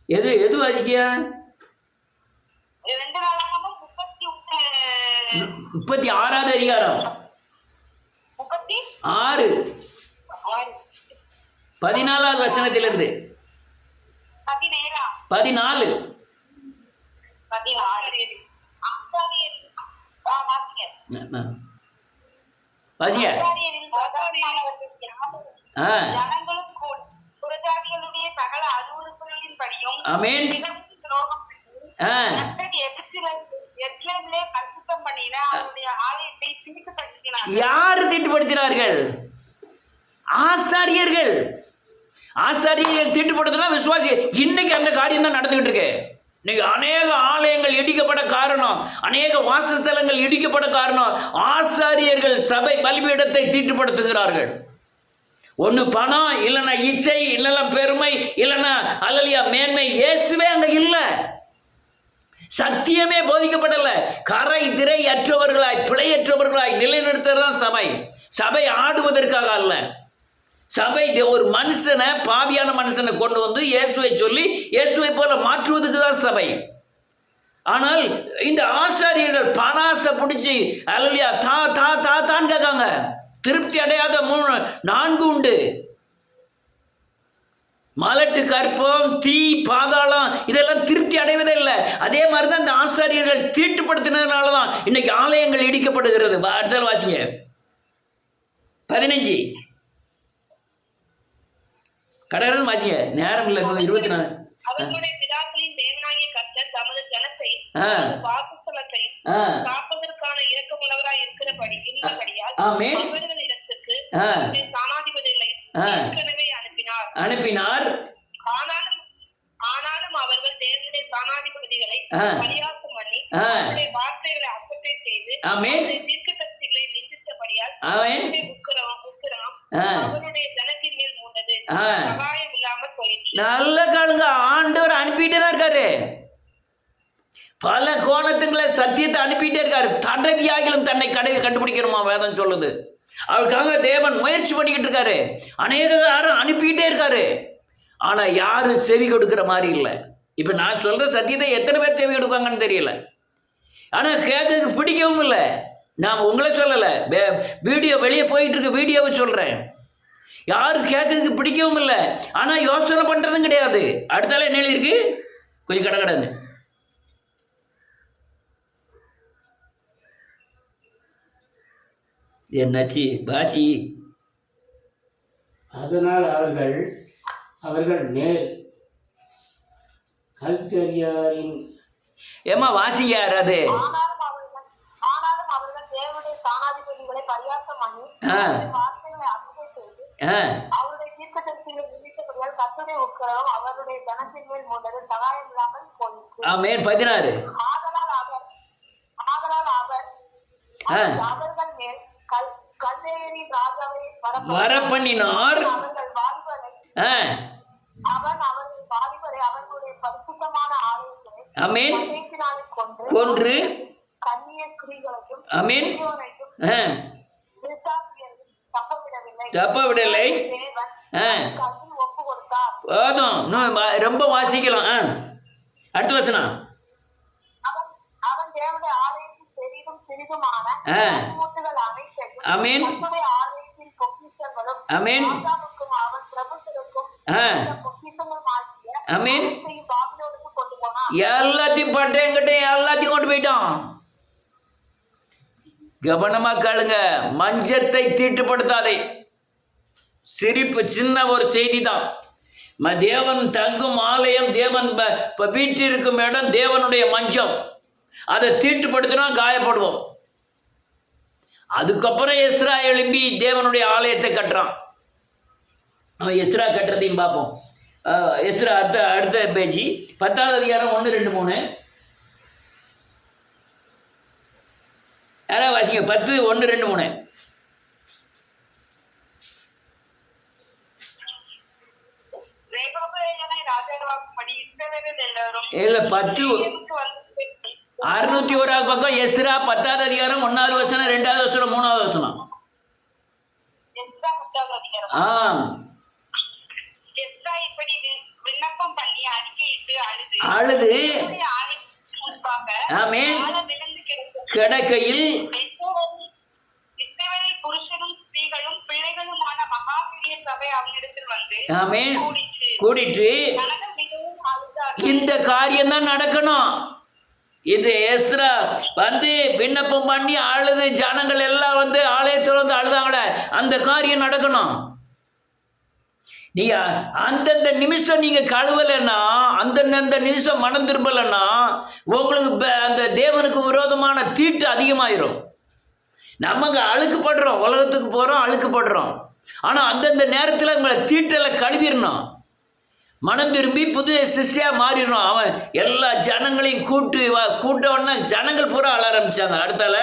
எது வாசிக்கியா? 2 நாளாகவும் 36வது அதிகாரம் 6 14வது வசனத்திலிருந்து 14 வாசிங்க. ஆமென். யார் தீட்டுப்படுத்தினார்கள்? ஆசாரியர்கள். ஆசாரியர்கள் தீட்டுப்படுத்தினா விசுவாசி. இன்னைக்கு அந்த காரியம் தான் நடந்துகிட்டு இருக்கு. இன்னைக்கு அநேக ஆலயங்கள் இடிக்கப்பட காரணம், அநேக வாசஸ்தலங்கள் இடிக்கப்பட காரணம் ஆசாரியர்கள் சபை பலிபீடத்தை தீட்டுப்படுத்துகிறார்கள். ஒன்று பணம், இல்லைன்னா இச்சை, இல்லைன்னா பெருமை, இல்லைன்னா அல்லலியா மேன்மை. இயேசுவே அங்கே இல்லை. சத்தியமே போதிக்கப்படலை. கரை திரை அற்றவர்களாய், பிழையற்றவர்களாய் நிலைநிறுத்துறதான் சபை. சபை ஆடுவதற்காக அல்ல. சபை ஒரு மனுஷனை, பாவியான மனுஷனை கொண்டு வந்து இயேசுவை சொல்லி இயேசுவை போல மாற்றுவதுக்கு தான் சபை. ஆனால் இந்த ஆசாரியர்கள் பணாசை பிடிச்சி அல்லலியா தான் கேட்காங்க. திருப்தி அடையாத 4 உண்டு. மலட்டு, கற்பம், தீ, பாதாளம், இதெல்லாம் திருப்தி அடைவதே இல்லை. அதே மாதிரி தான் இந்த ஆசாரியர்கள் தீட்டுப்படுத்தினதுனால தான் இன்னைக்கு ஆலயங்கள் இடிக்கப்படுகிறது. அடுத்த வாசிங்க 15 கடற்கரை வாசிங்க. நேரம் இல்லை. 24 அவர்களுடைய பிதாக்களின் தேவனாகிய கர்த்தர் தமது ஜனத்தை வாசஸ்தலத்தை காப்பதற்கான இரக்கமுள்ளவராய் இருந்தபடியால் அவர்களிடத்துக்கு ஸ்தானாதிபதிகளை ஏற்கனவே அனுப்பினார். ஆனாலும் அவர்கள் தேவனுடைய ஸ்தானாதிபதிகளை பரியாசம் பண்ணி அவருடைய வார்த்தைகளை அசட்டை செய்து தீர்க்கதரிசிகளை நிந்தித்தபடியால் அவருடைய ஜனத்தின் மேல் மூண்டது. சகாயம் இல்லாமல் போயிற்று. நல்ல காலுங்க. ஆண்டவர் அனுப்பிட்டே தான் இருக்காரு. பல கோணத்துங்களை சத்தியத்தை அனுப்பிட்டே இருக்காரு. தடவியாகிலும் தன்னை கண்டுபிடிக்கிறோமா வேதம் சொல்லுது. அவருக்காக தேவன் முயற்சி பண்ணிக்கிட்டு இருக்காரு. அநேக யாரும் அனுப்பிக்கிட்டே இருக்காரு. ஆனால் யாரும் செவி கொடுக்குற மாதிரி இல்லை. இப்போ நான் சொல்கிற சத்தியத்தை எத்தனை பேர் செவி கொடுக்காங்கன்னு தெரியல. ஆனால் கேட்க பிடிக்கவும் இல்லை. நான் உங்களை சொல்லலை, வீடியோ வெளியே போயிட்டு இருக்க வீடியோவை சொல்கிறேன். யாரும் கேட்கறதுக்கு பிடிக்கவும் இல்லை. ஆனால் யோசனை பண்ணுறதும் கிடையாது. அடுத்தால என்ன இருக்கு? கொஞ்சம் கடகடன்னு என்னாச்சு பாசி? அதனால் அவர்கள் மேல் கல்தெரியாரின் ஏமா வாசிங்க யாராவது. ஆனாலும் அவர்கள் தேவனுடைய ஸ்தானாதிபதிகளை பரியாசம் பண்ணி வார்த்தைகளை அசட்டை செய்து அவருடைய தீர்க்கதரிசிகளை நிந்தித்தபடியால் கர்த்தருடைய உக்கிரம் அவருடைய ஜனத்தின் மேல் மூண்டது. சகாயம் இல்லாமல் போயிற்று. ஆமென். 16 ஆதலால் அவர் அவர்கள் மேல் கல்தேரி ராஜாவை வரப்பண்ணினார். அவன் அவர்கள் வாலிபரை அவர்களுடைய பரிசுத்தமான ஆமென் ஆலயத்தை கொன்று கன்னிய ஸ்திரீகளையும் ஆமென் தப்ப விடவில்லை. ஒப்பு கொடுத்தார். போதும், ரொம்ப வாசிக்கலாம். அடுத்த வசனம். அவன் தேவனுடைய ஆலய பனிமுட்டுகள் அனைத்தையும் ஆமென். கர்த்தருடைய ஆலயத்தின் பொக்கிஷங்களும் ஆமென். ராஜாவுக்கும் அவன் பிரபுக்களுக்கும் பொக்கிஷங்களும் ஆகிய ஆமென். அனைத்தையும் பாபிலோனுக்கு கொண்டு போனான். எல்லாத்தையும் பட்டேங்கிட்ட எல்லாத்தையும் கொண்டு போயிட்டான். கவனமா கேளுங்க, மஞ்சத்தை தீட்டுப்படுத்தாதே. சிரிப்பு சின்ன ஒரு செய்தி தான். தேவன் தங்கும் ஆலயம், தேவன் வீட்டிற்கும் இடம் தேவனுடைய மஞ்சம். அதை தீட்டுப்படுத்தினா காயப்படுவோம். அதுக்கப்புறம் எஸ்ரா எழும்பி தேவனுடைய ஆலயத்தை கட்டுறான். அவன் எஸ்ரா கட்டுறதையும் பார்ப்போம். எஸ்ரா அடுத்த பேஜி 10வது அதிகாரம் 1, 2, 3. யாராவது வாசிங்க. 10, 1, 2, 3. இல்ல 10 601 பக்கம் எஸ்ரா 10வது அதிகாரம் 1வது வசனம், 2வது வசனம், 3வது வசனம். விண்ணப்பம் பண்ணி அறிக்கையிட்டு அழுது ஆமென் கிடக்கையில் இஸ்ரவேலில் புருஷனும் ஸ்திரீகளும் பிள்ளைகளுமான மகா பெரிய சபை அவனிடத்தில் வந்து ஆமென் கூடிட்டு இந்த காரியம் தான் நடக்கணும். இது எஸ்ரா வந்து விண்ணப்பம் பண்ணி அழுது ஜனங்கள் எல்லாம் வந்து ஆலயத்தில் வந்து அழுதாங்களே, அந்த காரியம் நடக்கணும். நீங்க அந்தந்த நிமிஷம் நீங்க கழுவலைன்னா, அந்தந்த நிமிஷம் மனம் திரும்பலைன்னா உங்களுக்கு அந்த தேவனுக்கு விரோதமான தீட்டு அதிகமாயிரும். நமக்கு அழுக்குப்படுறோம், உலகத்துக்கு போகிறோம், அழுக்குப்படுறோம். ஆனால் அந்தந்த நேரத்தில் உங்களை தீட்டெல்லாம் கழுவிடணும். மனம் திரும்பி புது சிஷ்டியாக மாறிடணும். அவன் எல்லா ஜனங்களையும் கூட்டவுடனே ஜனங்கள் பூரா அழ ஆரம்பிச்சாங்க. அடுத்தால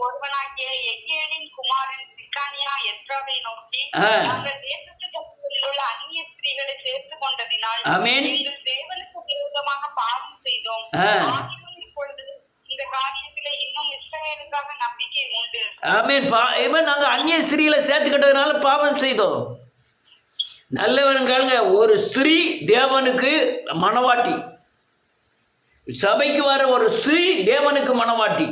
ஒருவனாகிய எகேலின் குமாரன் சிக்கானியா எஸ்ராவை நோக்கி, நாங்கள் தேசத்தில் உள்ள அந்நிய ஸ்திரீகளை சேர்த்து கொண்டதினால் எங்கள் தேவனுக்கு விரோதமாக பாவம் செய்தோம். இப்பொழுது இந்த காரியத்திலே இன்னும் இஸ்ரவேலுக்காக நம்பிக்கை உண்டு. ஆமென். நாங்க அந்நிய ஸ்திரீகளை சேர்த்துக்கிட்டதுனால பாவம் செய்தோம். நல்லவனுங்க, ஒரு ஸ்திரீ தேவனுக்கு மனவாட்டி. சபைக்கு வர ஒரு ஸ்திரீ தேவனுக்கு மனவாட்டி.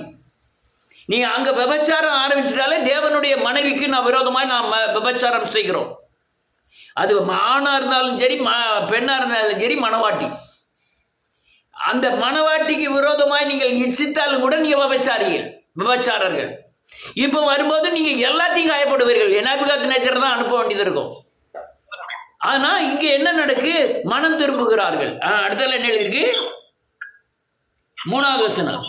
நீங்க அங்க விபச்சாரம் ஆரம்பிச்சிட்டாலே தேவனுடைய மனைவிக்கு நான் விரோதமாய் நாம் விபச்சாரம் செய்கிறோம். அது ஆணா இருந்தாலும் சரி, பெண்ணா இருந்தாலும் சரி, மனவாட்டி. அந்த மனவாட்டிக்கு விரோதமாய் நீங்கள் இச்சித்தாலும் கூட நீங்க விபச்சாரர்கள். இப்போ வரும்போது நீங்க எல்லாத்தையும் காயப்படுவீர்கள். என்னாபிகாத்து நேச்சர் தான் அனுப்ப வேண்டியது இருக்கும். ஆனா இங்க என்ன நடக்கு? மனம் திரும்புகிறார்கள். அடுத்தல என்ன எழுதிருக்கு? 3வது வசனம்.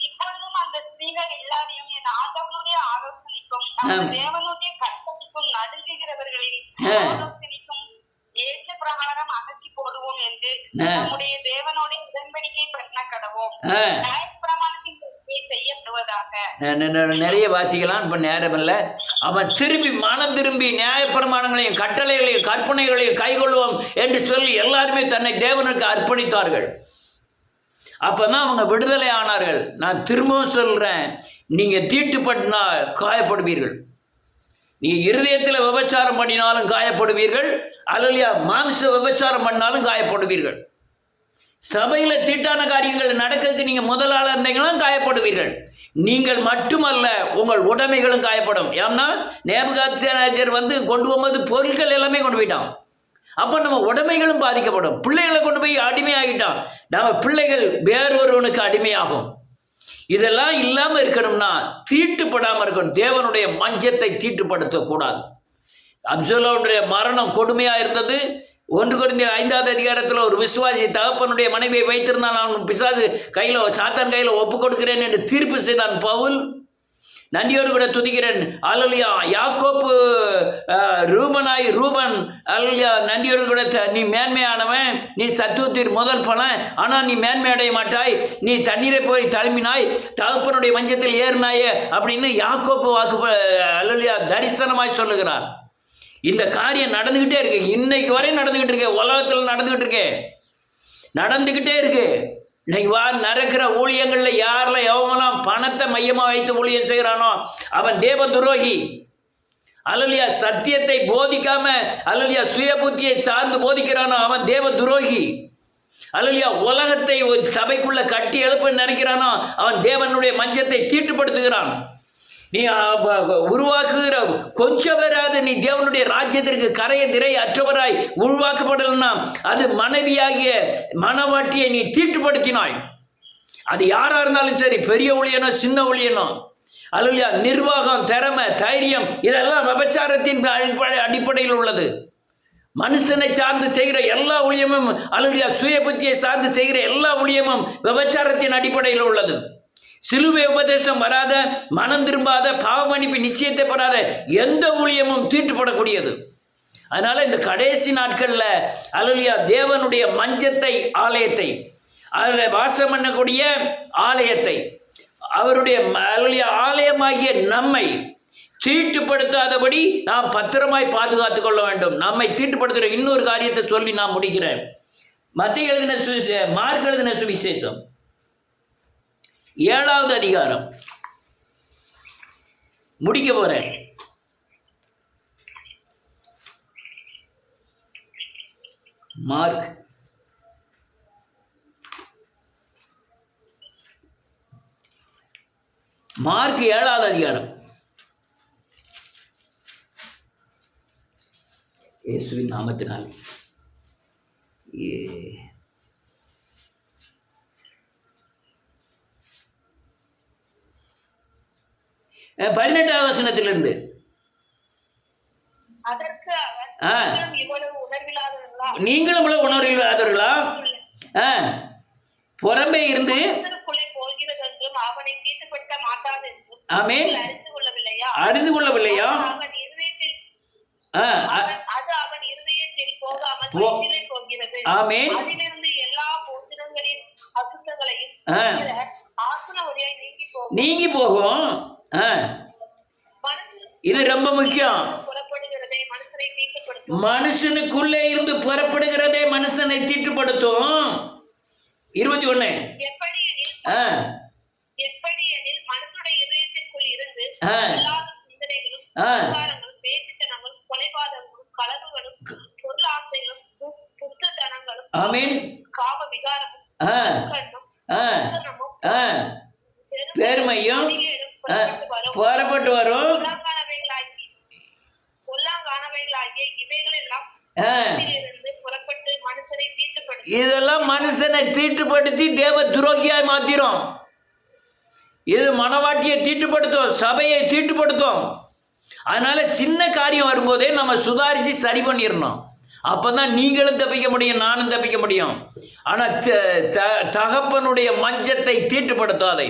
இப்பொழுதும் அந்த ஸ்திரீகள் எல்லாரையும் என் ஆண்டவனுடைய ஆலோசனைக்கும் தேவனுடைய கட்டளைக்கும் நடுங்குகிறவர்களின் ஆலோசனைக்கும் ஏற்ற பிரகாரம் அகற்றி போடுவோம் என்று நம்முடைய தேவனோட உடன்படிக்கை பண்ண கடவோம். நியாயப்பிரமாணத்தின் செய்யப்படுவதாக. நிறைய வாசிக்கலாம், இப்ப நேரம் இல்லை. அவன் திரும்பி மனம் திரும்பி நியாயப்பிரமாணங்களையும் கட்டளைகளையும் கற்பனைகளையும் கைகொள்வோம் என்று சொல்லி எல்லாருமே தன்னை தேவனுக்கு அர்ப்பணித்தார்கள். அப்பதான் அவங்க விடுதலை ஆனார்கள். நான் திரும்பவும் சொல்றேன், நீங்க தீட்டுப்பட்டினா காயப்படுவீர்கள். நீங்க இருதயத்தில் விபச்சாரம் பண்ணினாலும் காயப்படுவீர்கள், அல்லது மாம்ச விபச்சாரம் பண்ணாலும் காயப்படுவீர்கள். சபையில தீட்டான காரியங்கள் நடக்கிறதுக்கு நீங்க முதலாளர் இருந்தீங்களும் காயப்படுவீர்கள். நீங்கள் மட்டுமல்ல, உங்கள் உடைமைகளும் காயப்படும். ஏன்னா நேபுகாத்நேச்சர் வந்து கொண்டு போகும்போது பொருட்கள் எல்லாமே கொண்டு போயிட்டான். அப்போ நம்ம உடைமைகளும் பாதிக்கப்படும். பிள்ளைகளை கொண்டு போய் அடிமையாகிட்டான். நம்ம பிள்ளைகள் வேறொருவனுக்கு அடிமையாகும். இதெல்லாம் இல்லாமல் இருக்கணும்னா தீட்டுப்படாமல் இருக்கணும். தேவனுடைய மஞ்சத்தை தீட்டுப்படுத்தக்கூடாது. அப்சலோனுடைய மரணம் கொடுமையாக இருந்தது. 1 கொரிந்தியர் 5வது அதிகாரத்தில் ஒரு விசுவாசி தகப்பனுடைய மனைவியை வைத்திருந்தான். அவன் பிசாசு கையில், சாத்தான் கையில் ஒப்பு கொடுக்கிறேன் என்று தீர்ப்பு செய்தான் பவுல். நன்றியோடு கூட துதிக்கிறேன். அல்லேலூயா. யாக்கோப்பு ரூபன் அல்லேலூயா. நன்றியோடு கூட நீ மேன்மையானவன், நீ சத்துவத்தின் முதல் பலன், ஆனால் நீ மேன்மை அடைய மாட்டாய், நீ தண்ணீரை போய் தழும்பினாய், தகப்பனுடைய மஞ்சத்தில் ஏறினாயே அப்படின்னு யாக்கோப்பு வாக்கு அல்லேலூயா தரிசனமாய் சொல்லுகிறார். இந்த காரியம் நடந்துக்கிட்டே இருக்கு. இன்னைக்கு வரை நடந்துக்கிட்டு இருக்கு. உலகத்தில் நடந்துக்கிட்டே இருக்கு. இன்னைக்கு நடக்கிற ஊழியங்களில் யாரில் எவங்கெல்லாம் பணத்தை மையமாக வைத்து ஊழியம் செய்கிறானோ அவன் தேவ துரோகி. அல்லேலூயா. சத்தியத்தை போதிக்காம அல்லேலூயா சுய புத்தியை சார்ந்து போதிக்கிறானோ அவன் தேவ துரோகி. அல்லேலூயா. உலகத்தை ஒரு சபைக்குள்ள கட்டி எழுப்ப நினைக்கிறானோ அவன் தேவனுடைய மஞ்சத்தை தீட்டுப்படுத்துகிறான். நீ உருவாக்குகிற கொஞ்சம் பேராது நீ தேவனுடைய ராஜ்யத்திற்கு கரைய திரை அற்றவராய் உருவாக்கப்படலன்னா அது மனைவியாகிய மனவாட்டியை நீ தீட்டுப்படுத்தினாய். அது யாரா இருந்தாலும் சரி, பெரிய ஊழியனோ சின்ன ஊழியனோ, அல்லேலூயா. நிர்வாகம், திறமை, தைரியம் இதெல்லாம் விபச்சாரத்தின் அடிப்படையில் உள்ளது. மனுஷனை சார்ந்து செய்கிற எல்லா ஊழியமும், அல்லேலூயா, சுய புத்தியை சார்ந்து செய்கிற எல்லா ஊழியமும் விபச்சாரத்தின் அடிப்படையில் உள்ளது. சிலுவை உபதேசம் வராத, மனம் திரும்பாத, பாவமன்னிப்பு நிச்சயத்தை பெறாத எந்த ஊழியமும் தீட்டுப்படக்கூடியது. அதனால இந்த கடைசி நாட்கள்ல அல்லேலூயா தேவனுடைய மஞ்சத்தை, ஆலயத்தை, அதில் வாசம் பண்ணக்கூடிய ஆலயத்தை, அவருடைய அல்லேலூயா ஆலயமாகிய நம்மை தீட்டுப்படுத்தாதபடி நாம் பத்திரமாய் பாதுகாத்து கொள்ள வேண்டும். நம்மை தீட்டுப்படுத்துகிற இன்னொரு காரியத்தை சொல்லி நான் முடிக்கிறேன். மத்தேயு எழுதின மார்க் எழுதின சுவிசேஷம் 7வது அதிகாரம் முடிக்க போறேன். மார்க் 7வது அதிகாரம். இயேசுவின் நாமத்தினால் 18வது வசனத்திலிருந்து. அதற்கு அவர், இவ்வளவு உணர்வில்லாதவர்களா? நீங்களும் இவ்வளவு உணர்வில்லாதவர்களா? புறம்பே இருந்து போகிறது என்றும் அவனை தீட்டுப்படுத்த மாட்டாது என்றும் ஆமென் அறிந்து கொள்ளவில்லையா? அறிந்து கொள்ளவில்லையா? அவன் இருதயத்தில் அது அவன் இருதயத்தில் போகாமல் வயிற்றிலே போகிறது. ஆமென். அதிலிருந்து எல்லா போஜனங்களின் அசுத்தங்களையும் ஆசன வழியாய் நீங்கி போகும். இது ரொம்ப முக்கியம். புறப்படுகிறதே மனுஷனை தீட்டுப்படுத்தும். மனுஷனுக்குள்ளே இருந்து புறப்படுகிறதே மனுஷனை தீட்டுப்படுத்தும். 21. எப்படியெனில் மனுஷனுடைய இதயத்திற்குள் இருந்து சிந்தனைகளும் விகாரங்களும், பேச்சுத்தனங்களும், கொலைபாதகங்களும், களவுகளும், பொருள் ஆசைகளும், புத்தத்தனங்களும், காம விகாரமும், பெருமையும் புறப்பட்டு வரும். இதெல்லாம் மனுஷனை தீட்டுப்படுத்தி தேவ துரோகியாய் மாத்திரும். இது மனவாட்டியை தீட்டுப்படுத்தும், சபையை தீட்டுப்படுத்தும். அதனால சின்ன காரியம் வரும்போதே நம்ம சுதாரிச்சு சரி பண்ணிடணும். அப்பதான் நீங்களும் தப்பிக்க முடியும், நானும் தப்பிக்க முடியும். ஆனா தகப்பனுடைய மஞ்சத்தை தீட்டுப்படுத்தாதே.